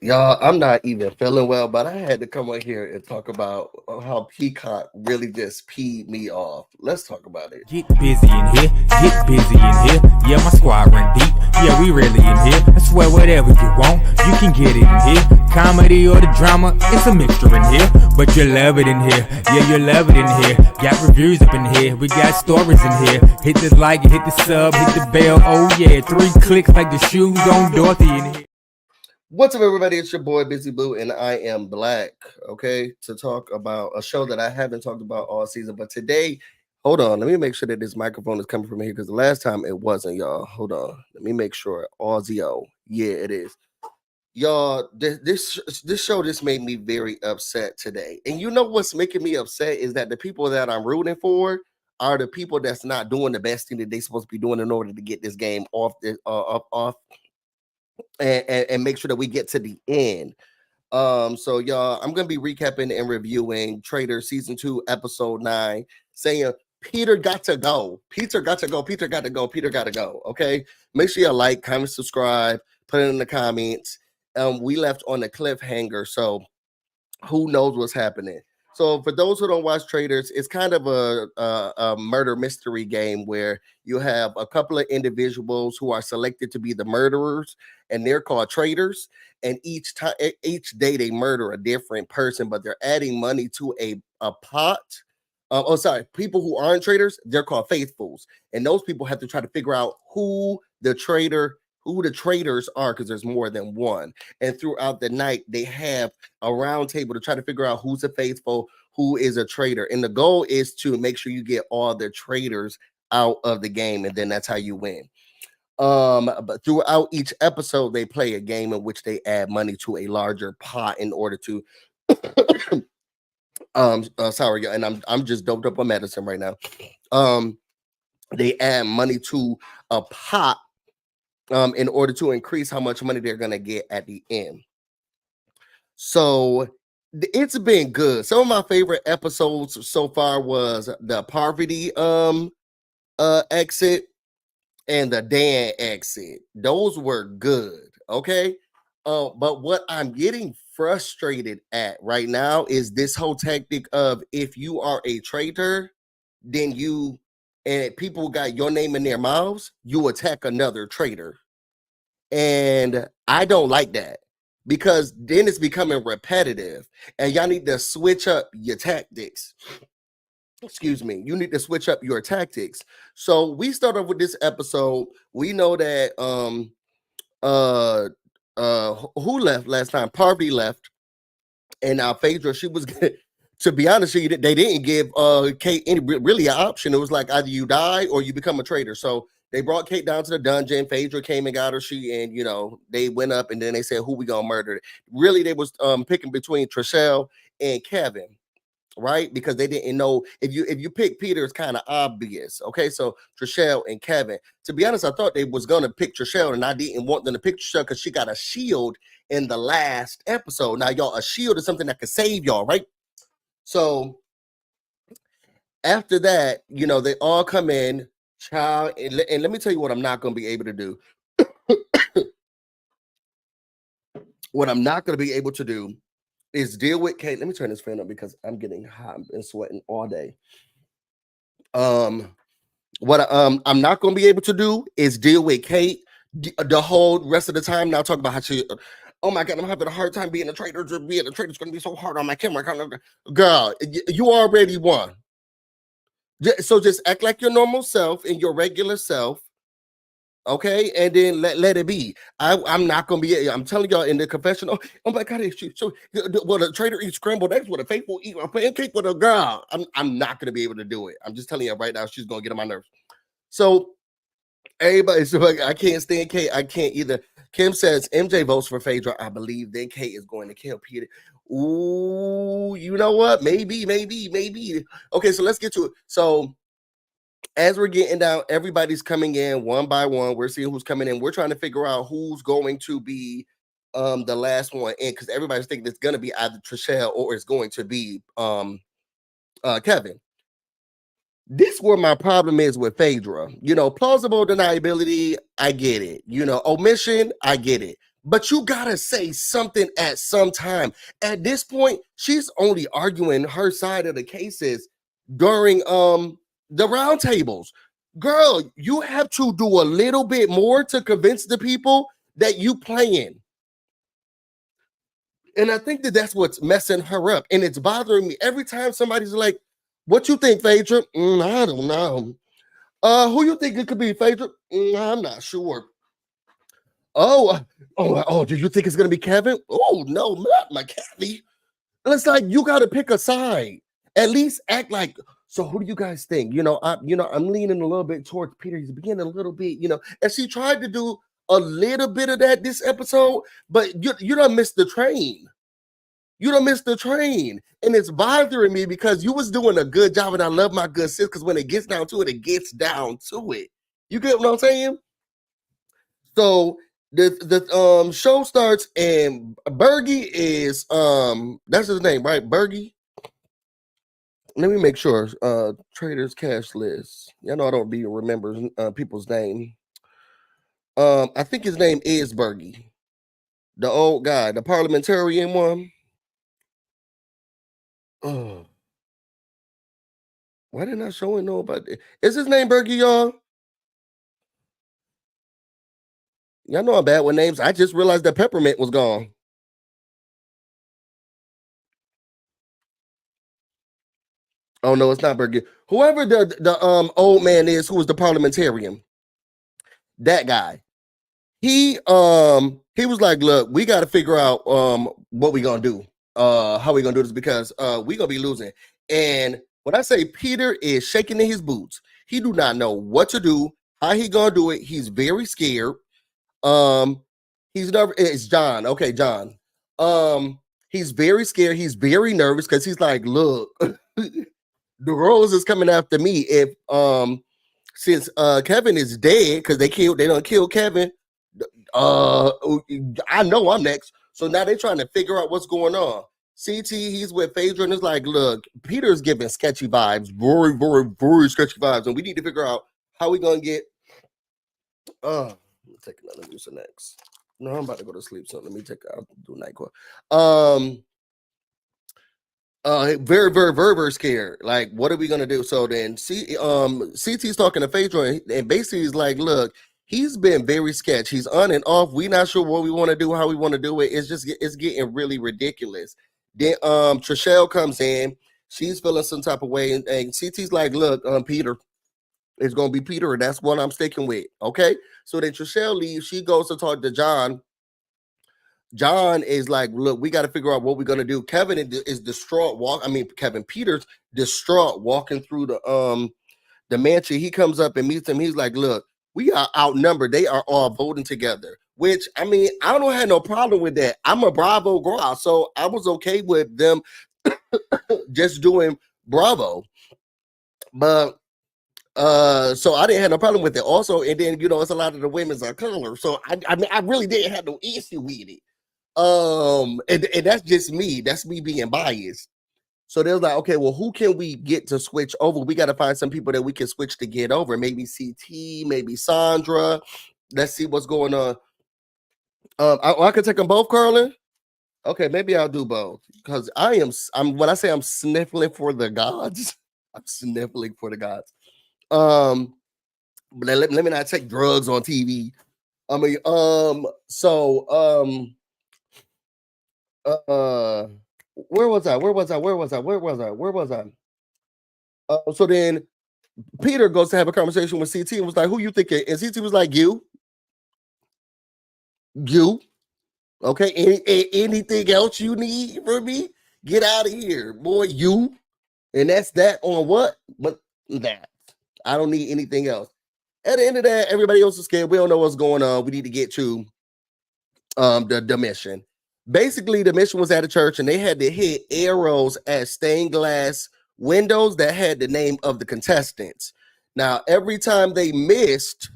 Y'all, I'm not even feeling well, but I had to come on here and talk about how Peacock really just peed me off. Let's talk about it. Get busy in here, get busy in here. Yeah, my squad run deep. Yeah, we really in here. I swear whatever you want, you can get it in here. Comedy or the drama, it's a mixture in here. But you love it in here. Yeah, you love it in here. Got reviews up in here. We got stories in here. Hit the like, hit the sub, hit the bell. Oh yeah, 3 clicks like the shoes on Dorothy in here. What's up, everybody? It's your boy BusyBlu, and I am black. Okay, to talk about a show that I haven't talked about all season, but today, hold on, let me make sure that this microphone is coming from here because the last time it wasn't, y'all. Hold on, let me make sure. Audio, yeah, it is. Y'all, this show just made me very upset today, and you know what's making me upset is that the people that I'm rooting for are the people that's not doing the best thing that they're supposed to be doing in order to get this game off the off and make sure that we get to the end. So y'all, I'm gonna be recapping and reviewing Traitors season 2, episode 9, saying Peter got to go. Peter got to go. Peter got to go. Peter got to go. Okay. Make sure you like, comment, subscribe, put it in the comments. We left on a cliffhanger, so who knows what's happening. So for those who don't watch Traitors, it's kind of a murder mystery game where you have a couple of individuals who are selected to be the murderers, and they're called traitors. And each day they murder a different person, but they're adding money to a pot. People who aren't traitors, they're called faithfuls, and those people have to try to figure out who the traitors are, because there's more than one. And throughout the night, they have a round table to try to figure out who's a faithful, who is a traitor. And the goal is to make sure you get all the traitors out of the game, and then that's how you win. But throughout each episode, they play a game in which they add money to a larger pot in order to sorry, and I'm just doped up on medicine right now. They add money to a pot in order to increase how much money they're gonna get at the end. So it's been good. Some of my favorite episodes so far was the Parvati exit and the Dan exit. Those were good. Okay. But what I'm getting frustrated at right now is this whole tactic of, if you are a traitor, then you and people got your name in their mouths, you attack another traitor. And I don't like that, because then it's becoming repetitive, and y'all need to switch up your tactics. Excuse me, you need to switch up your tactics. So we start off with this episode. We know that who left last time? Parvati left, and now Phaedra, she was to be honest with you, they didn't give Kate any really an option. It was like either you die or you become a traitor. So they brought Kate down to the dungeon. Phaedra came and got her. And they went up, and then they said, who we gonna murder? Really, they was picking between Trishelle and Kevin, right? Because they didn't know if you pick Peter, it's kind of obvious. Okay, so Trishelle and Kevin. To be honest, I thought they was gonna pick Trishelle, and I didn't want them to pick Trishelle because she got a shield in the last episode. Now, y'all, a shield is something that could save y'all, right? So after that, they all come in, child, and let me tell you what I'm not going to be able to do. What I'm not going to be able to do is deal with Kate. Let me turn this fan up because I'm getting hot and sweating all day. What I'm not going to be able to do is deal with Kate the whole rest of the time. Now talk about how she, oh my God, I'm having a hard time being a traitor. Being a traitor is going to be so hard on my camera. Girl, you already won. So just act like your normal self and your regular self, okay? And then let it be. I'm not gonna be. I'm telling y'all in the confessional. Oh my God! So what a traitor eats scrambled eggs, what a faithful eat a pancake with a girl. I'm not gonna be able to do it. I'm just telling you right now. She's gonna get on my nerves. So everybody's like, I can't stand Kate. I can't either. Kim says MJ votes for Phaedra. I believe then Kate is going to kill Peter. Ooh, you know what? Maybe. Okay, so let's get to it. So as we're getting down, everybody's coming in one by one. We're seeing who's coming in. We're trying to figure out who's going to be the last one in, because everybody's thinking it's going to be either Trishelle or it's going to be Kevin. This where my problem is with Phaedra. Plausible deniability, I get it. Omission, I get it. but you gotta say something at some time. At this point, she's only arguing her side of the cases during the roundtables. Girl, you have to do a little bit more to convince the people that you playing. And I think that that's what's messing her up. And it's bothering me every time somebody's like, what you think, Phaedra? I don't know. Who you think it could be, Phaedra? I'm not sure. Oh, do you think it's gonna be Kevin? Oh no, not my Kathy. And it's like you gotta pick a side. At least act like, so who do you guys think? I'm leaning a little bit towards Peter. He's beginning a little bit, and she tried to do a little bit of that this episode, but you don't miss the train. You don't miss the train. And it's bothering me because you was doing a good job, and I love my good sis, because when it gets down to it, it gets down to it. You get what I'm saying? So the show starts, and Bergie is that's his name, right? Bergie. Let me make sure. Traitors cash list. I know I don't be remembering people's name. I think his name is Bergie, the old guy, the parliamentarian one. Oh, why didn't I show and know about it? Is his name Bergie, y'all? Y'all know I'm bad with names. I just realized that Peppermint was gone. Oh no, it's not Bergie. Whoever the old man is, who was the parliamentarian, that guy. He was like, look, we got to figure out what we gonna do, how we gonna do this, because we gonna be losing. And when I say Peter is shaking in his boots, he do not know what to do, how he gonna do it. He's very scared. He's never. It's John. Okay, John. He's very scared. He's very nervous because he's like, look, the Rose is coming after me. If since Kevin is dead, because they don't kill Kevin. I know I'm next. So now they're trying to figure out what's going on. CT, he's with Phaedra, and it's like, look, Peter's giving sketchy vibes, very, very, very sketchy vibes, and we need to figure out how we gonna get. Let me take another Mucinex. No, I'm about to go to sleep, so let me I'll do NyQuil. Very, very, very, very scared. Like, what are we gonna do? So then, CT's talking to Phaedra, and basically he's like, look, he's been very sketch. He's on and off. We're not sure what we want to do, how we want to do it. It's getting really ridiculous. Then Trishelle comes in. She's feeling some type of way, and CT's like, look, Peter, it's gonna be Peter, and that's what I'm sticking with. Okay. So then Trishelle leaves. She goes to talk to John. John is like, look, we got to figure out what we're gonna do. Kevin is distraught. Kevin Peters distraught walking through the mansion. He comes up and meets him. He's like, look, we are outnumbered. They are all voting together. Which, I don't have no problem with that. I'm a Bravo girl, so I was okay with them just doing Bravo. But so I didn't have no problem with it. Also, and then it's a lot of the women's are color, so I really didn't have no issue with it. And that's just me. That's me being biased. So they're like, okay, well, who can we get to switch over? We got to find some people that we can switch to get over. Maybe CT, maybe Sandra. Let's see what's going on. I can take them both, Carlin. Okay, maybe I'll do both, because I'm when I say I'm sniffling for the gods, I'm sniffling for the gods. But let me not take drugs on TV. Where was I? So then Peter goes to have a conversation with CT and was like, who you think? And CT was like, you. Okay, anything else you need from me? Get out of here, boy, you. And that's that on what? But that. I don't need anything else. At the end of that, everybody else is scared. We don't know what's going on. We need to get to the mission. Basically, the mission was at a church, and they had to hit arrows at stained glass windows that had the name of the contestants. Now, every time they missed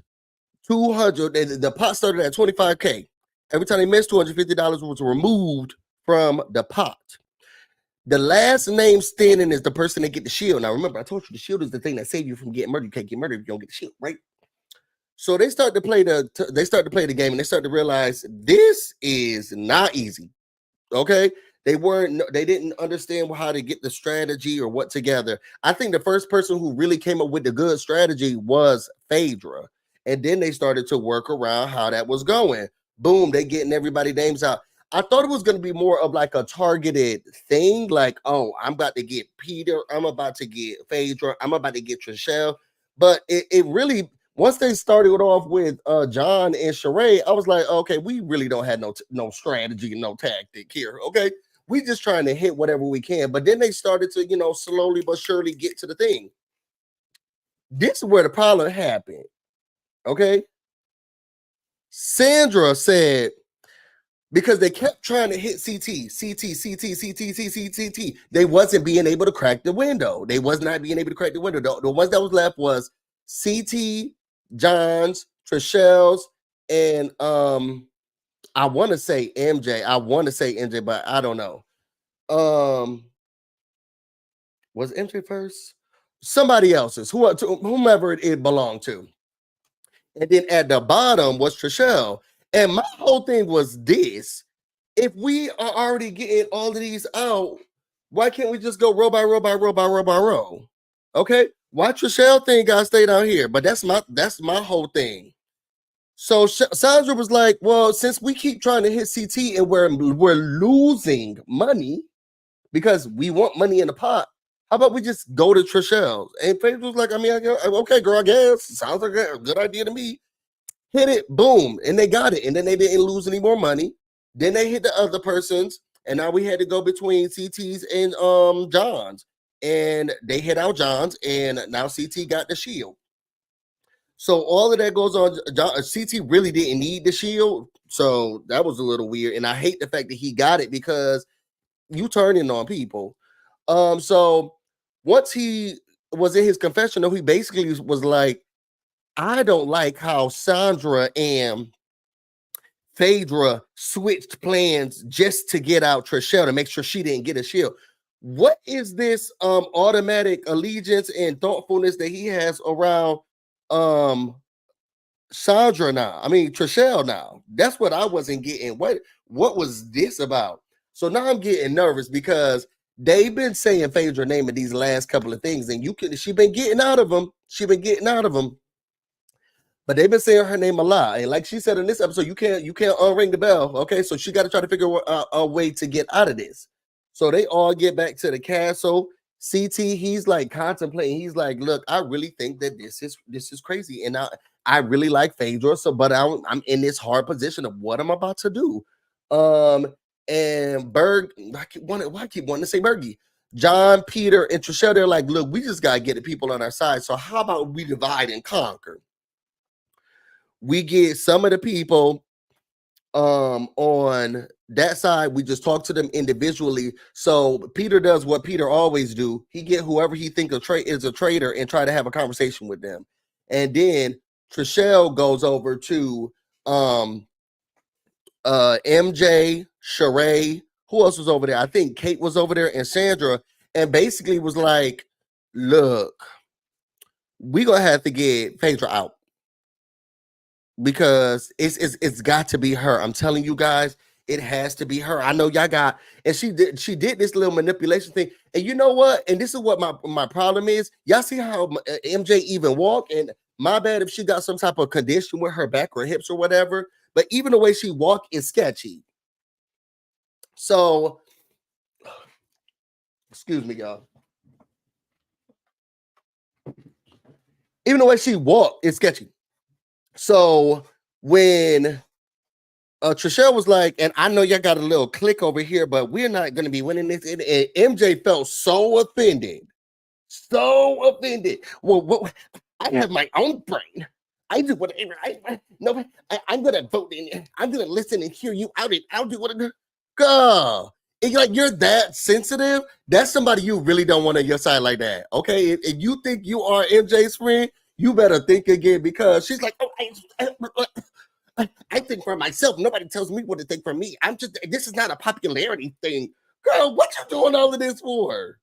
200, the pot started at 25K. Every time they missed, $250 was removed from the pot. The last name standing is the person that get the shield. Now, remember, I told you the shield is the thing that saves you from getting murdered. You can't get murdered if you don't get the shield, right? So they start to play the game, and they start to realize this is not easy. Okay, they didn't understand how to get the strategy or what together. I think the first person who really came up with the good strategy was Phaedra, and then they started to work around how that was going. Boom, they getting everybody names out. I thought it was going to be more of like a targeted thing, like, oh, I'm about to get Peter, I'm about to get Phaedra, I'm about to get Trishelle. But it really, once they started off with John and Sheree, I was like, okay, we really don't have no strategy and no tactic here. Okay, we just trying to hit whatever we can. But then they started to, slowly but surely get to the thing. This is where the problem happened. Okay, Sandra said, because they kept trying to hit CT. They wasn't being able to crack the window. They was not being able to crack the window. The ones that was left was CT, John's, Trishelle's, and I want to say MJ. I want to say MJ, but I don't know. Was MJ first? Somebody else's, whomever it belonged to. And then at the bottom was Trishelle. And my whole thing was this: if we are already getting all of these out, why can't we just go row by row by row by row by row? Okay, why Trishelle thing got to stay down here? But that's my whole thing. So Sandra was like, well, since we keep trying to hit CT and we're losing money because we want money in the pot, how about we just go to Trishelle? And Faith was like, I mean, okay, girl, I guess. Sounds like a good idea to me. Hit it, boom, and they got it. And then they didn't lose any more money. Then they hit the other person's, and now we had to go between CT's and John's. And they hit out John's, and now CT got the shield. So all of that goes on. CT really didn't need the shield, so that was a little weird. And I hate the fact that he got it because you turning on people. So once he was in his confessional, he basically was like, I don't like how Sandra and Phaedra switched plans just to get out Trishelle to make sure she didn't get a shield. What is this automatic allegiance and thoughtfulness that he has around Sandra now? I mean Trishelle now. That's what I wasn't getting. What was this about? So now I'm getting nervous because they've been saying Phaedra name in these last couple of things, and she been getting out of them. But they've been saying her name a lot. And like she said in this episode, you can't unring the bell. Okay, so she got to try to figure out a way to get out of this. So they all get back to the castle. CT, he's like contemplating. He's like, look, I really think that this is crazy. And I really like Phaedra. So, but I'm in this hard position of what I'm about to do. And Berg, I keep wanting to say Bergie. John, Peter, and Trishelle, they're like, look, we just got to get the people on our side. So how about we divide and conquer? We get some of the people on that side. We just talk to them individually. So Peter does what Peter always do. He get whoever he think is a traitor and try to have a conversation with them. And then Trishelle goes over to MJ, Sheree. Who else was over there? I think Kate was over there and Sandra, and basically was like, look, we're gonna have to get Phaedra out. Because it's got to be her. I'm telling you guys, it has to be her. I know y'all got, and she did this little manipulation thing. And you know what? And this is what my problem is. Y'all see how MJ even walk? And my bad if she got some type of condition with her back or hips or whatever. But even the way she walk is sketchy. So, excuse me, y'all. Even the way she walk is sketchy. So when Trishelle was like, and I know y'all got a little click over here, but we're not going to be winning this. And MJ felt so offended. Well, I have my own brain. I do whatever. I'm going to vote in. I'm going to listen and hear you out. And I'll do whatever. Girl, you're that sensitive. That's somebody you really don't want on your side like that. Okay, if you think you are MJ's friend, you better think again, because she's like, oh, I think for myself. Nobody tells me what to think for me. This is not a popularity thing. Girl, what you doing all of this for?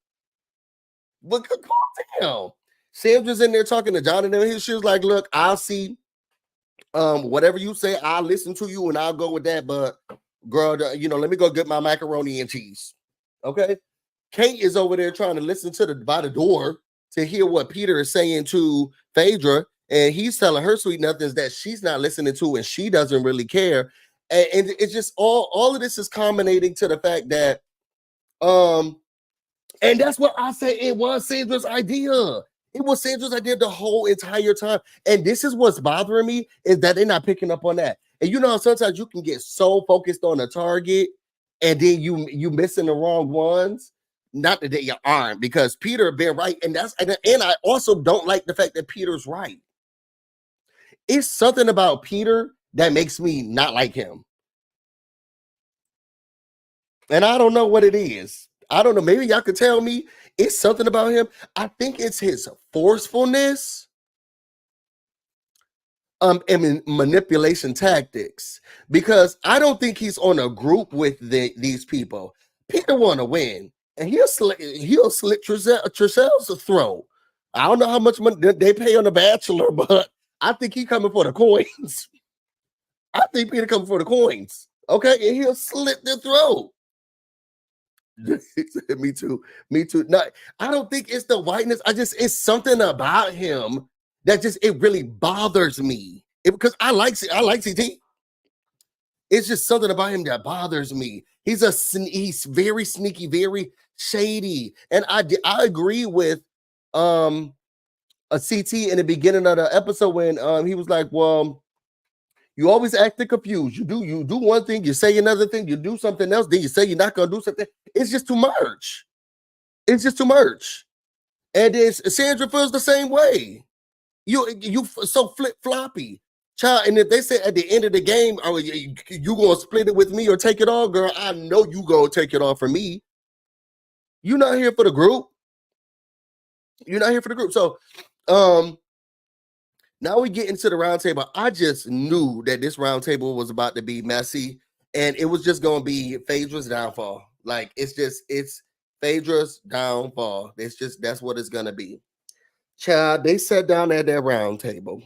But calm down. Sandra's in there talking to John and them. She was like, look, I'll see Whatever you say, I'll listen to you and I'll go with that. But girl, let me go get my macaroni and cheese. Okay. Kate is over there trying to listen to the by the door to hear what Peter is saying to Phaedra, and he's telling her sweet nothings that she's not listening to, and she doesn't really care. And it's just all of this is culminating to the fact that and that's what I say. It was Sandra's idea. It was Sandra's idea the whole entire time. And this is what's bothering me is that they're not picking up on that. And sometimes you can get so focused on a target and then you missing the wrong ones. Not that you aren't, because Peter been right. And I also don't like the fact that Peter's right. It's something about Peter that makes me not like him. And I don't know what it is. I don't know. Maybe y'all could tell me. It's something about him. I think it's his forcefulness and manipulation tactics, because I don't think he's on a group with these people. Peter want to win, and he'll slit Trishell's throat. I don't know how much money they pay on The Bachelor, but I think he coming for the coins. I think Peter coming for the coins. Okay, and he'll slit their throat. Me too. No, I don't think it's the whiteness. It's something about him that it really bothers me. Because I like CT. It's just something about him that bothers me. He's very sneaky, very shady. And I agree with a CT in the beginning of the episode when he was like, well, you always acting confused. You do one thing, you say another thing, you do something else, then you say you're not gonna do something. It's just too much. It's just too much. And then Sandra feels the same way. You so flip floppy, child. And if they say at the end of the game, oh, you gonna split it with me or take it all, girl, I know you gonna take it all for me. You're not here for the group. You're not here for the group. So, now we get into the round table. I just knew that this round table was about to be messy, and it was just going to be Phaedra's downfall. Like, it's Phaedra's downfall. That's what it's going to be. Child, they sat down at that round table.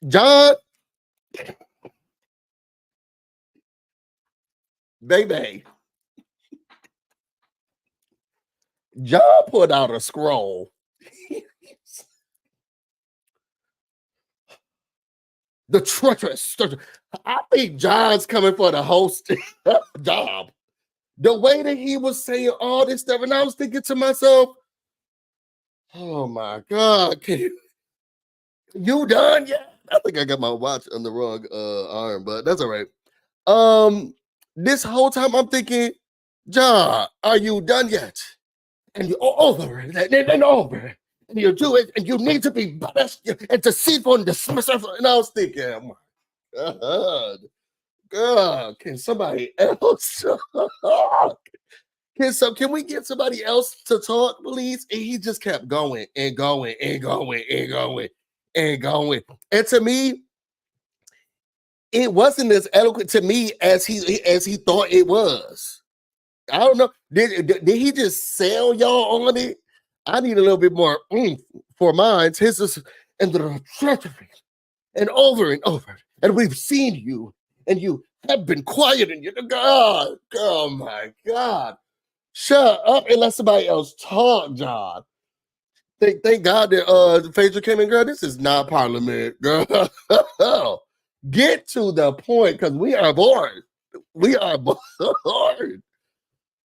John, baby, John put out a scroll. The treacherous. I think John's coming for the host job. The way that he was saying all this stuff, and I was thinking to myself, oh my God, you done yet? I think I got my watch on the wrong arm, but that's all right. This whole time I'm thinking, John, are you done yet? And you're over it, and over it. And you do it, and you need to be blessed and deceitful and dismissive. And I was thinking, oh my God, can somebody else talk? Can we get somebody else to talk, please? And he just kept going and going and going and going and going. And to me, it wasn't as eloquent to me as he thought it was. I don't know. Did he just sell y'all on it? I need a little bit more for mine. His is and the treachery and over. And we've seen you, and you have been quiet, and God, oh my God. Shut up and let somebody else talk, John. Thank God that Phaedra came in, girl. This is not Parliament, girl. Get to the point, because we are bored. We are bored.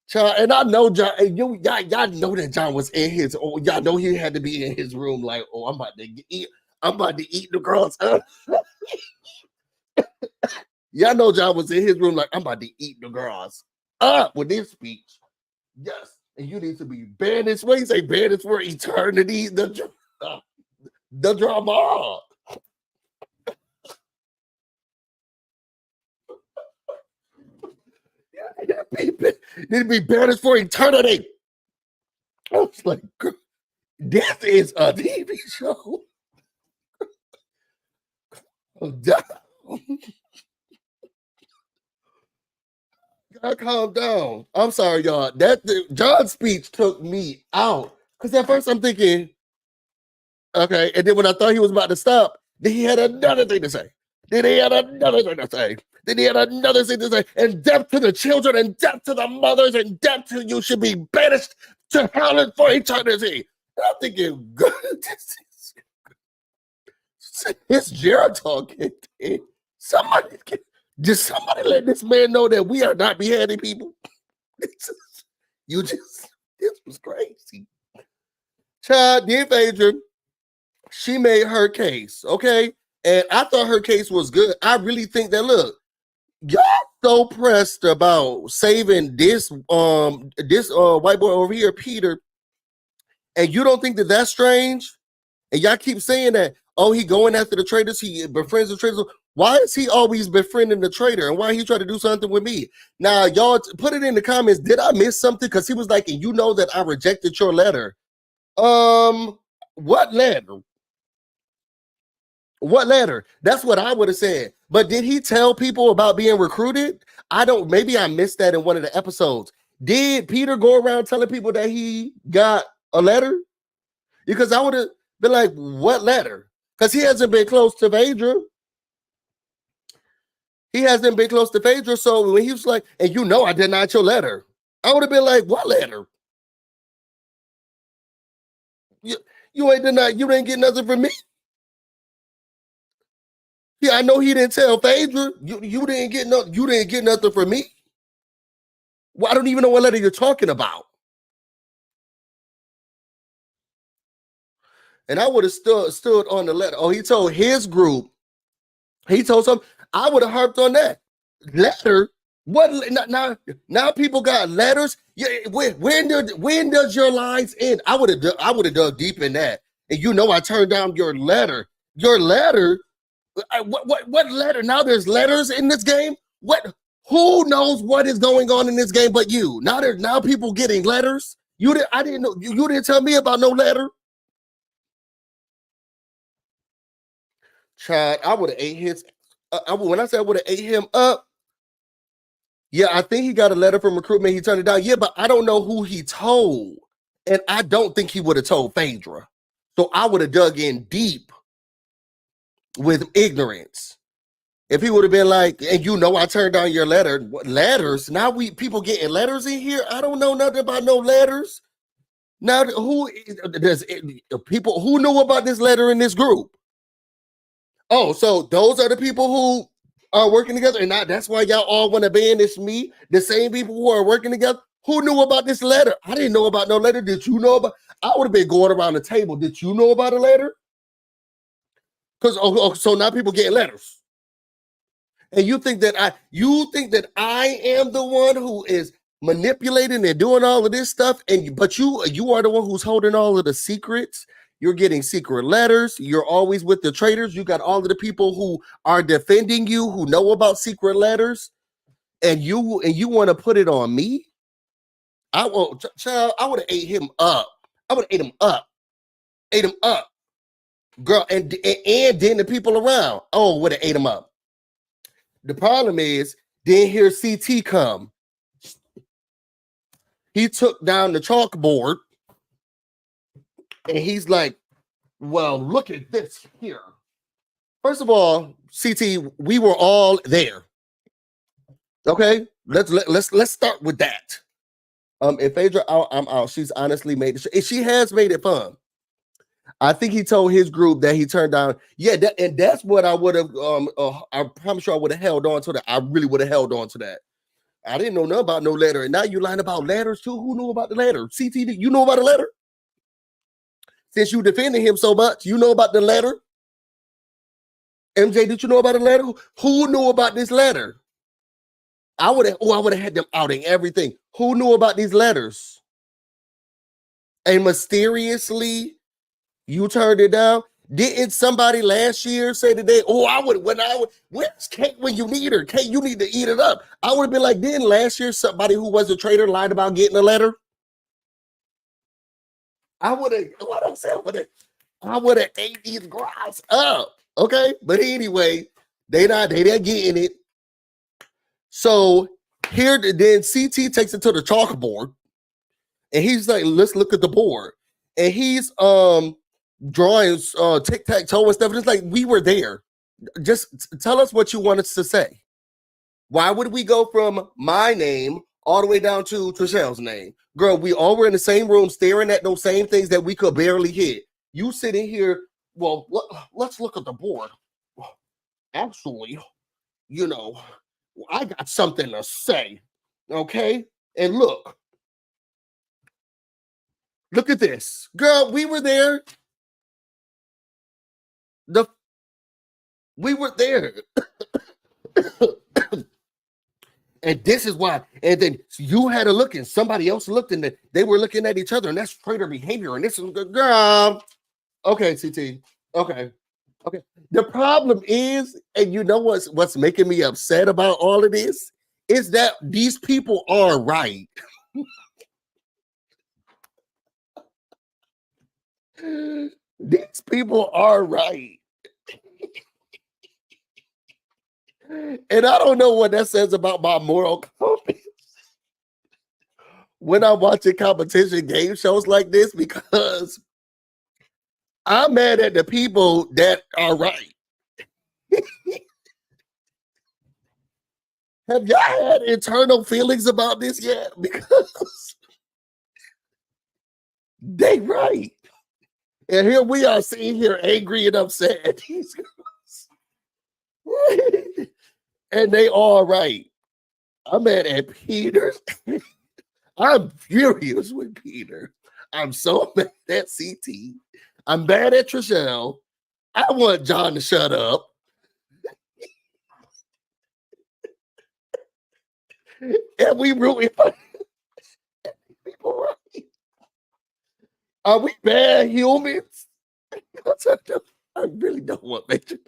Child, and I know John, and y'all know that John was in his. Oh, y'all know he had to be in his room. Like, oh, I'm about to eat the girls up. Y'all know John was in his room. Like, I'm about to eat the girls up with this speech. Yes, and you need to be banished. What do you say? Banished for eternity. The drama. Need to be banished for eternity. I was like, this is a TV show. I calm down. I'm sorry, y'all. John's speech took me out. Because at first I'm thinking, okay. And then when I thought he was about to stop, then he had another thing to say. Then he had another thing to say. Then he had another thing to say. And death to the children, and death to the mothers, and death to you should be banished to hell for eternity. And I'm thinking, God, it's Jared talking. Just somebody let this man know that we are not beheading people. This was crazy. Child, dear Phaedra, she made her case, okay? And I thought her case was good. I really think that, look, y'all so pressed about saving this white boy over here, Peter, and you don't think that that's strange? And y'all keep saying that, oh, he going after the traitors, he befriends the traitors. Why is he always befriending the traitor? And why he try to do something with me? Now, y'all put it in the comments. Did I miss something? Because he was like, and you know that I rejected your letter. What letter? What letter? That's what I would have said. But did he tell people about being recruited? Maybe I missed that in one of the episodes. Did Peter go around telling people that he got a letter? Because I would have been like, what letter? Because he hasn't been close to Phaedra. He hasn't been close to Phaedra. So when he was like, and you know I denied your letter, I would have been like, what letter? You ain't denied, you didn't get nothing from me. Yeah, I know he didn't tell Phaedra. You didn't get nothing from me. Well, I don't even know what letter you're talking about. And I would have stood on the letter. Oh, he told his group. He told some. I would have harped on that letter. What now? People got letters. Yeah, when does your lines end? I would have dug deep in that. And you know, I turned down your letter. Your letter. What letter? Now there's letters in this game. What? Who knows what is going on in this game but you? Now people getting letters. I didn't know. You didn't tell me about no letter. Child, I would have ate his. When I said I would have ate him up. Yeah, I think he got a letter from recruitment. He turned it down. Yeah, but I don't know who he told, and I don't think he would have told Phaedra. So I would have dug in deep with ignorance. If he would have been like, and you know, I turned down your letter. What letters? Now people getting letters in here. I don't know nothing about no letters. Now who knew about this letter in this group? Oh, so those are the people who are working together, and that's why y'all all want to banish me. The same people who are working together. Who knew about this letter? I didn't know about no letter. Did you know about? I would have been going around the table. Did you know about a letter? Because so now people getting letters. And you think that I am the one who is manipulating and doing all of this stuff, but you are the one who's holding all of the secrets. You're getting secret letters. You're always with the traitors. You got all of the people who are defending you, who know about secret letters, and you want to put it on me. Child, I would have ate him up. I would have ate him up, girl, and then the people around. Oh, would have ate him up. The problem is, then here CT come. He took down the chalkboard, and he's like, well, look at this here. First of all, CT, we were all there. Okay, let's start with that. If Phaedra out, I'm out. She's honestly made it. She has made it fun. I think he told his group that he turned down. Yeah, and that's what I would have. I promise you, I would have held on to that. I really would have held on to that. I didn't know nothing about no letter, and now you lying about letters too. Who knew about the letter? CT, you know about the letter? Since you defended him so much, you know about the letter. MJ, did you know about the letter? Who knew about this letter? I would have had them outing everything. Who knew about these letters? And mysteriously, you turned it down. Didn't somebody last year say today, where's Kate when you need her? Kate, you need to eat it up. I would have been like, didn't last year somebody who was a traitor lied about getting a letter? I would have ate these guys up. Okay. But anyway, they not getting it. So Here, then CT takes it to the chalkboard, and he's like, "Let's look at the board." And he's drawing tic-tac-toe and stuff. And it's like, we were there. Just tell us what you want us to say. Why would we go from my name all the way down to Trichelle's name? Girl, we all were in the same room staring at those same things that we could barely hit. You sitting here, well, let's look at the board. Actually, you know, I got something to say, okay? And look at this. Girl, we were there. We were there. And this is why. And then you had a look and somebody else looked and they were looking at each other, and that's traitor behavior. And this is good, girl. Okay, CT. Okay. The problem is, and you know what's making me upset about all of this, is that these people are right. These people are right. And I don't know what that says about my moral compass when I'm watching competition game shows like this, because I'm mad at the people that are right. Have y'all had internal feelings about this yet? Because they right. And here we are sitting here angry and upset at these girls. And they all right. I'm mad at Peter. I'm furious with Peter. I'm so mad at CT. I'm mad at Trishelle. I want John to shut up. And we really people right. Are we bad humans? I really don't want Major.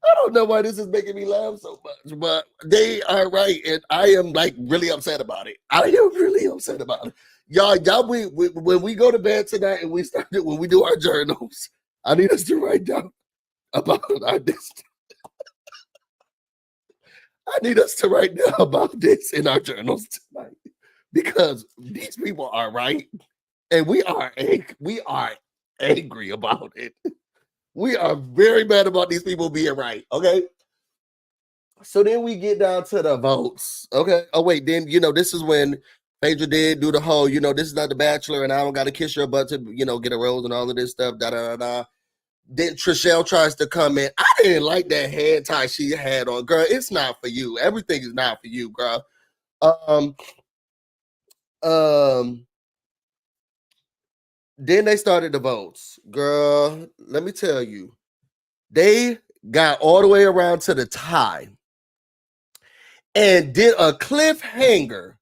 I don't know why this is making me laugh so much, but they are right, and I am like really upset about it. I am really upset about it. Y'all, we when we go to bed tonight and when we do our journals, I need us to write down about our distance. I need us to write down about this in our journals tonight, because these people are right, and we are angry about it. We are very mad about these people being right. Okay. So then we get down to the votes. Okay. Oh, wait. Then, this is when Phaedra did do the whole, this is not The Bachelor and I don't got to kiss your butt to, get a rose and all of this stuff. Da da da. Then Trishelle tries to come in. I didn't like that head tie she had on. Girl, it's not for you. Everything is not for you, girl. Then they started the votes. Girl, let me tell you, they got all the way around to the tie and did a cliffhanger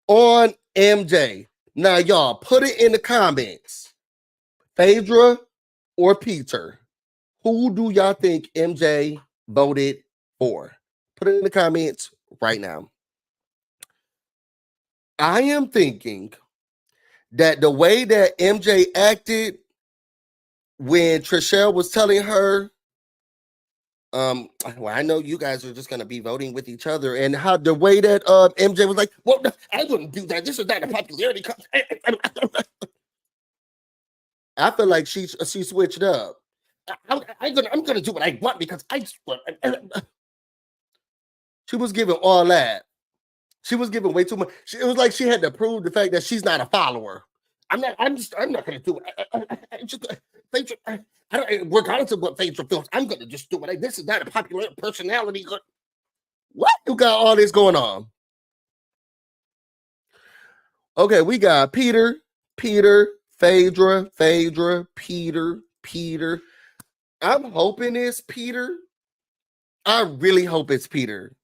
on MJ. Now, y'all, put it in the comments. Phaedra or Peter? Who do y'all think MJ voted for? Put it in the comments right now. I am thinking that the way that MJ acted when Trishelle was telling her, well, I know you guys are just gonna be voting with each other, and how the way that MJ was like, well, no, I wouldn't do that. This is not a popularity contest. I feel like she switched up. I'm gonna do what I want because I just want. She was giving all that. She was giving way too much. It was like she had to prove the fact that she's not a follower. I'm not gonna do it. I don't, regardless of what Phaedra feels, I'm gonna just do it. This is not a popular personality. What? You got all this going on? Okay, we got Peter, Phaedra, Peter. I'm hoping it's Peter. I really hope it's Peter.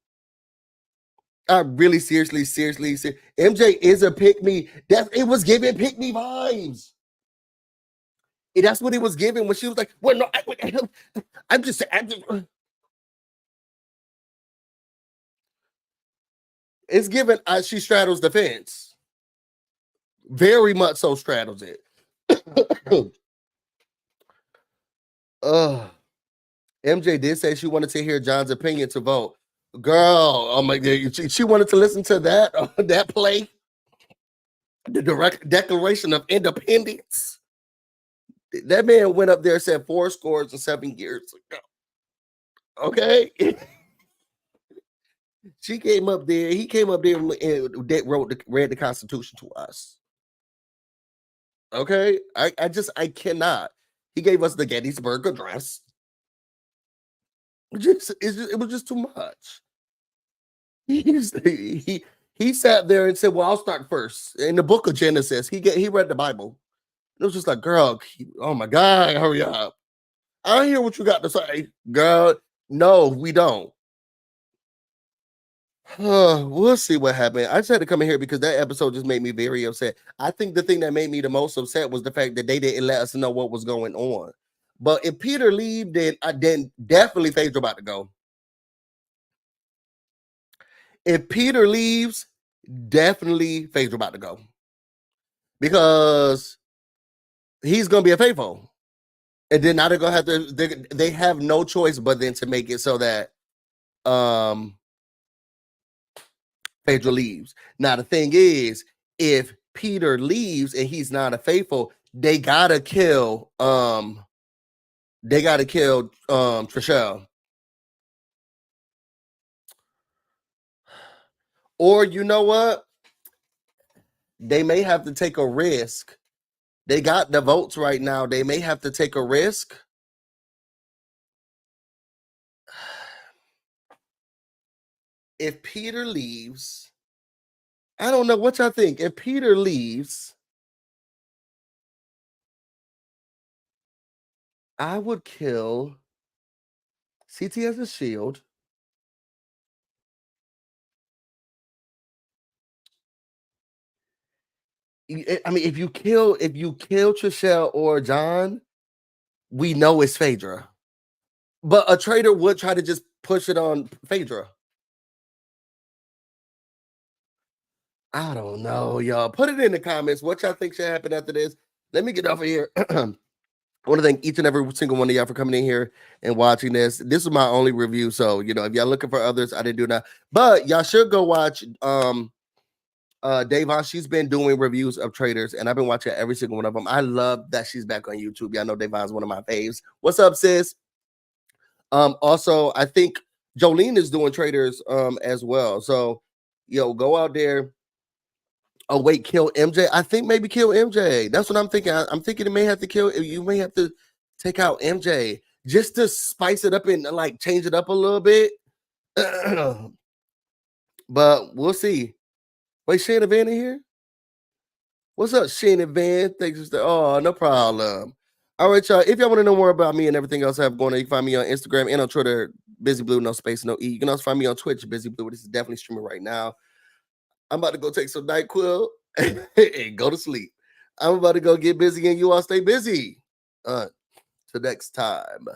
I really seriously. MJ is a pick me. It was giving pick me vibes. And that's what it was giving when she was like, well, no, I'm just it's given she straddles the fence. Very much so straddles it. MJ did say she wanted to hear John's opinion to vote. Girl, oh my god, she wanted to listen to that that play, the direct Declaration of Independence. That man went up there and said 4 scores and 7 years ago. Okay. She came up there, he came up there and read the Constitution to us. Okay. I cannot. He gave us the Gettysburg Address. It was just too much. He sat there and said, "Well, I'll start first." In the book of Genesis, he read the Bible. It was just like, girl, oh my God, hurry up. I don't hear what you got to say. Girl, no, we don't. We'll see what happened. I just had to come in here because that episode just made me very upset. I think the thing that made me the most upset was the fact that they didn't let us know what was going on. But if Peter leave, then definitely Phaedra about to go. If Peter leaves, definitely Phaedra about to go. Because he's gonna be a faithful. And then now they're gonna have to, they have no choice but then to make it so that Phaedra leaves. Now the thing is, if Peter leaves and he's not a faithful, they gotta kill Trishelle. Or you know what? They may have to take a risk. They got the votes right now. They may have to take a risk. If Peter leaves, I don't know what y'all think. If Peter leaves, I would kill CT as a shield. I mean, if you kill Trishelle or John, we know it's Phaedra. But a traitor would try to just push it on Phaedra. I don't know, y'all. Put it in the comments. What y'all think should happen after this? Let me get off of here. I want to thank each and every single one of y'all for coming in here and watching this. This is my only review. So, if y'all looking for others, I didn't do that. But y'all should go watch Davon. She's been doing reviews of Traitors, and I've been watching every single one of them. I love that she's back on YouTube. Y'all know Davon's one of my faves. What's up, sis? Also, I think Jolene is doing Traitors as well. So, go out there. Oh, wait, kill MJ. I think maybe kill MJ. That's what I'm thinking. I'm thinking it may have to kill. You may have to take out MJ just to spice it up and like change it up a little bit. But we'll see. Wait, Shane Van in here? What's up, Shane Van? Thanks. Oh, no problem. All right, y'all. If y'all want to know more about me and everything else I have going on, you can find me on Instagram and on Twitter, BusyBlu, no space, no E. You can also find me on Twitch, BusyBlu. This is definitely streaming right now. I'm about to go take some NyQuil and go to sleep. I'm about to go get busy and you all stay busy. Till next time.